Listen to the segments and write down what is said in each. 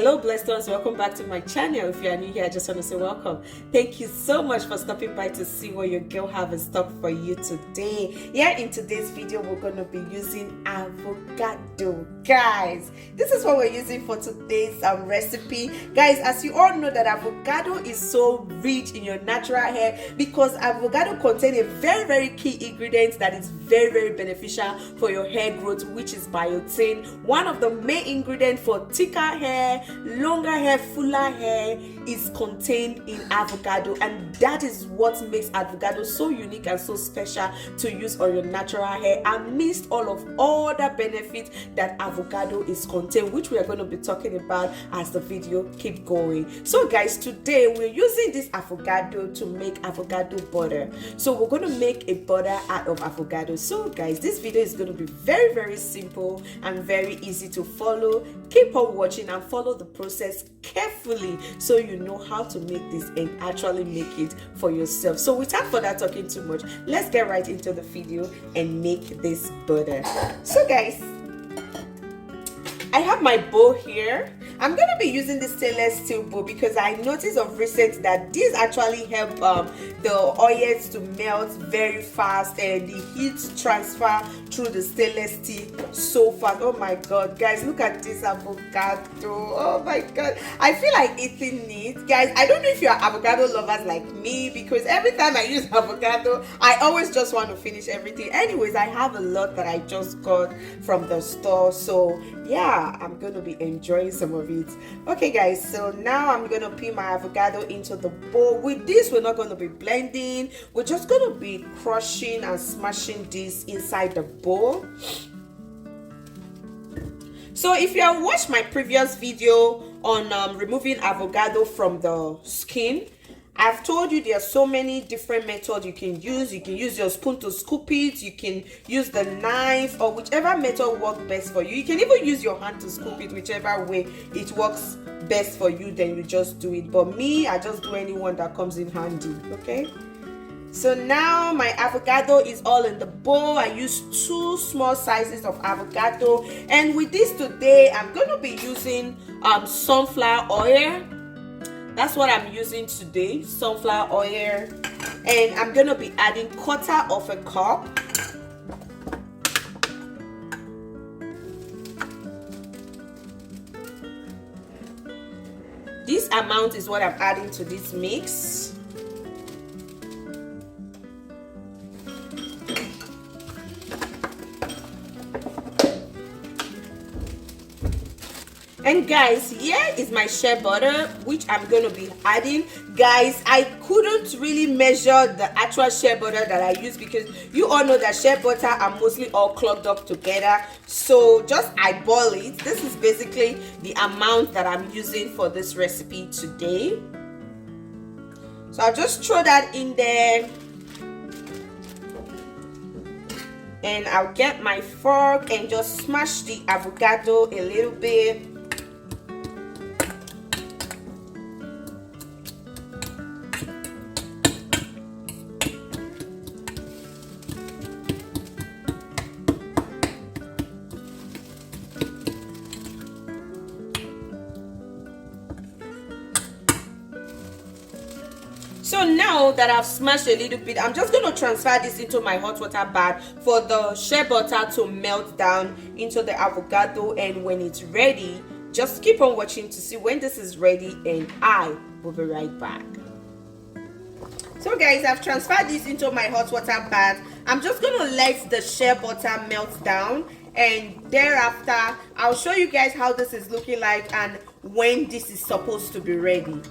Hello blessed ones, welcome back to my channel. If you are new here, I just want to say welcome. Thank you so much for stopping by to see what your girl have in stock for you today. Here in today's video, we're going to be using avocado. Guys, this is what we're using for today's recipe. Guys, as you all know that avocado is so rich in your natural hair because avocado contains a very key ingredient that is very beneficial for your hair growth, which is biotin. One of the main ingredients for thicker hair, longer hair, fuller hair is contained in avocado, and that is what makes avocado so unique and so special to use on your natural hair, amidst all of other benefits that avocado is contained, which we are going to be talking about as the video keep going. So guys, today we're using this avocado to make avocado butter. So we're going to make a butter out of avocado. So guys, this video is going to be very simple and very easy to follow. Keep on watching and follow the process carefully so you know how to make this and actually make it for yourself. So without further talking too much, let's get right into the video and make this butter. So guys, I have my bowl here. I'm going to be using the stainless steel bowl because I noticed of recent that these actually help the oils to melt very fast and the heat transfer through the stainless steel so fast. Oh my god, guys, look at this avocado. Oh my god, I feel like eating it. Guys, I don't know if you're avocado lovers like me, because every time I use avocado, I always just want to finish everything. Anyways, I have a lot that I just got from the store, so yeah, I'm gonna be enjoying some of it. Okay guys, so now I'm gonna put my avocado into the bowl. With this, we're not gonna be blending, we're just gonna be crushing and smashing this inside the bowl. So if you have watched my previous video on removing avocado from the skin, I've told you there are so many different methods you can use. You can use your spoon to scoop it, you can use the knife, or whichever method works best for you. You can even use your hand to scoop it, whichever way it works best for you, then you just do it. But me, I just do anyone that comes in handy. Okay, so now my avocado is all in the bowl. I use 2 small sizes of avocado, and with this today I'm going to be using sunflower oil. That's what I'm using today, sunflower oil, and I'm gonna be adding 1/4 cup. This amount is what I'm adding to this mix. And guys, here is my shea butter, which I'm going to be adding. Guys, I couldn't really measure the actual shea butter that I use because you all know that shea butter are mostly all clogged up together. So just eyeball it. This is basically the amount that I'm using for this recipe today. So I'll just throw that in there. And I'll get my fork and just smash the avocado a little bit. So now that I've smashed a little bit, I'm just going to transfer this into my hot water bath for the shea butter to melt down into the avocado. And when it's ready, just keep on watching to see when this is ready, and I will be right back. So guys, I've transferred this into my hot water bath. I'm just going to let the shea butter melt down, and thereafter I'll show you guys how this is looking like and when this is supposed to be ready.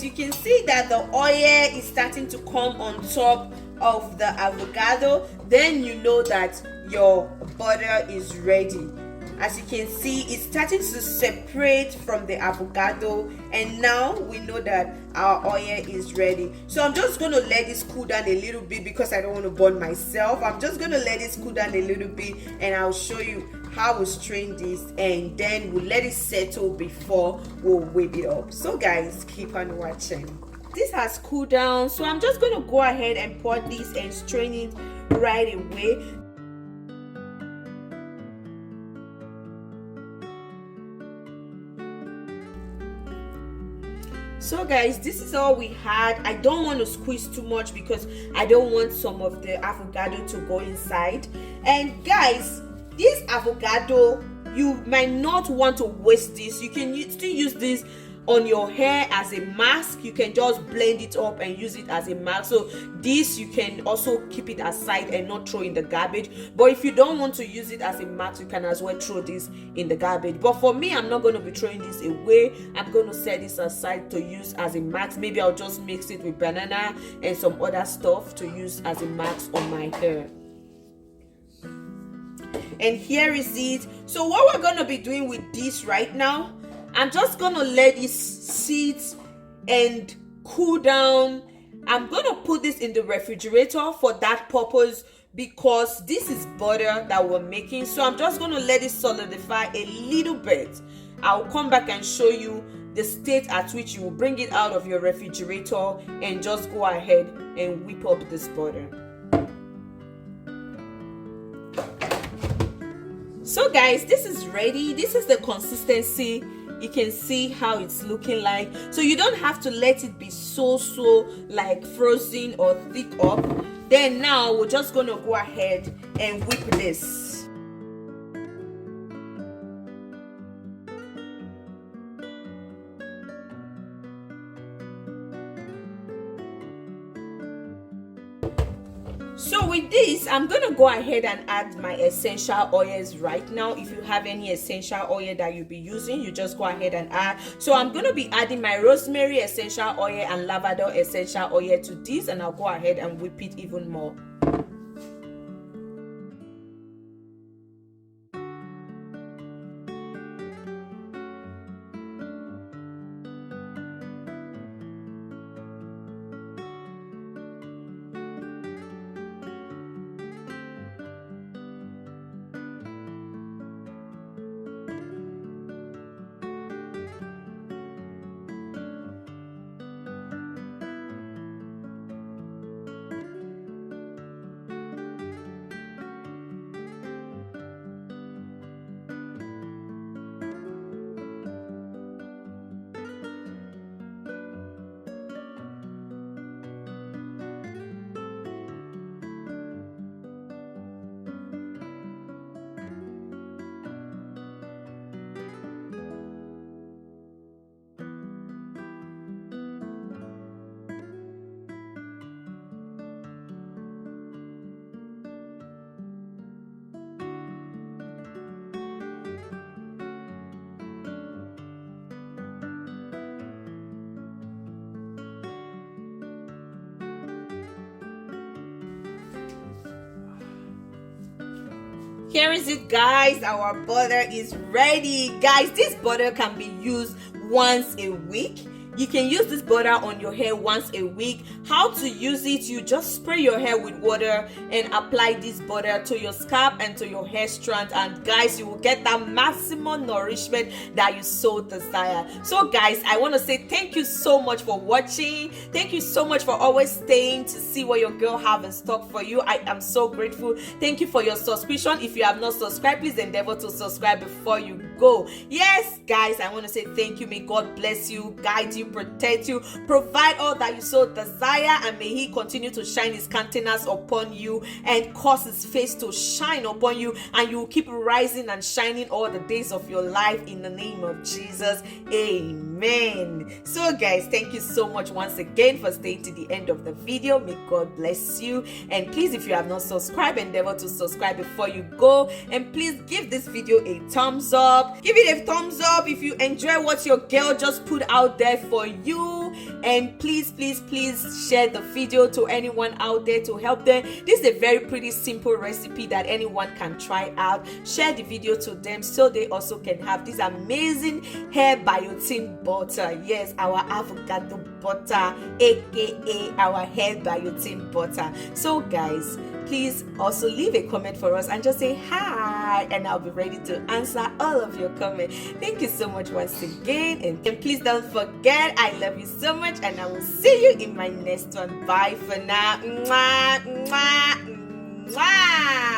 You can see that the oil is starting to come on top of the avocado. Then you know that your butter is ready. as you can see, it's starting to separate from the avocado, and now we know that our oil is ready. So I'm just going to let this cool down a little bit because I don't want to burn myself. I'm just going to let this cool down a little bit, and I'll show you how we strain this, and then we'll let it settle before we'll whip it up. So guys, keep on watching. This has cooled down, so I'm just going to go ahead and pour this and strain it right away. So guys, this is all we had. I don't want to squeeze too much because I don't want some of the avocado to go inside. And guys, this avocado, you might not want to waste this. You can still use this on your hair as a mask. You can just blend it up and use it as a mask. So this, you can also keep it aside and not throw in the garbage. But if you don't want to use it as a mask, you can as well throw this in the garbage. But for me, I'm not going to be throwing this away. I'm going to set this aside to use as a mask. Maybe I'll just mix it with banana and some other stuff to use as a mask on my hair. And here is it. So what we're going to be doing with this right now, I'm just going to let it sit and cool down. I'm going to put this in the refrigerator for that purpose because this is butter that we're making. So I'm just going to let it solidify a little bit. I'll come back and show you the state at which you will bring it out of your refrigerator and just go ahead and whip up this butter. So guys, this is ready. This is the consistency. You can see how it's looking like. So you don't have to let it be so like frozen or thick up. Then now we're just going to go ahead and whip this. So with this, I'm going to go ahead and add my essential oils right now. If you have any essential oil that you'll be using, you just go ahead and add. So I'm going to be adding my rosemary essential oil and lavender essential oil to this, and I'll go ahead and whip it even more. Here is it, guys. Our butter is ready. Guys, this butter can be used once a week. You can use this butter on your hair once a week. How to use it? You just spray your hair with water and apply this butter to your scalp and to your hair strand, and guys, you will get that maximum nourishment that you so desire. So guys, I want to say thank you so much for watching. Thank you so much for always staying to see what your girl have in stock for you. I am so grateful. Thank you for your subscription. If you have not subscribed, please endeavor to subscribe before you go. Yes guys, I want to say thank you. May God bless you, guide you, protect you, provide all that you so desire, and may He continue to shine His countenance upon you and cause His face to shine upon you, and you will keep rising and shining all the days of your life in the name of Jesus. Amen. So guys, thank you so much once again for staying to the end of the video. May God bless you, and please, if you have not subscribed, endeavor to subscribe before you go, and please give this video a thumbs up. Give it a thumbs up if you enjoy what your girl just put out there for you. And please share the video to anyone out there to help them. This is a very pretty simple recipe that anyone can try out. Share the video to them so they also can have this amazing hair biotin butter. Yes, our avocado butter, aka our hair biotin butter. So guys, please also leave a comment for us and just say hi, and I'll be ready to answer all of your comments. Thank you so much once again, and please don't forget, I love you so much, and I will see you in my next one. Bye for now. Mwah, mwah, mwah.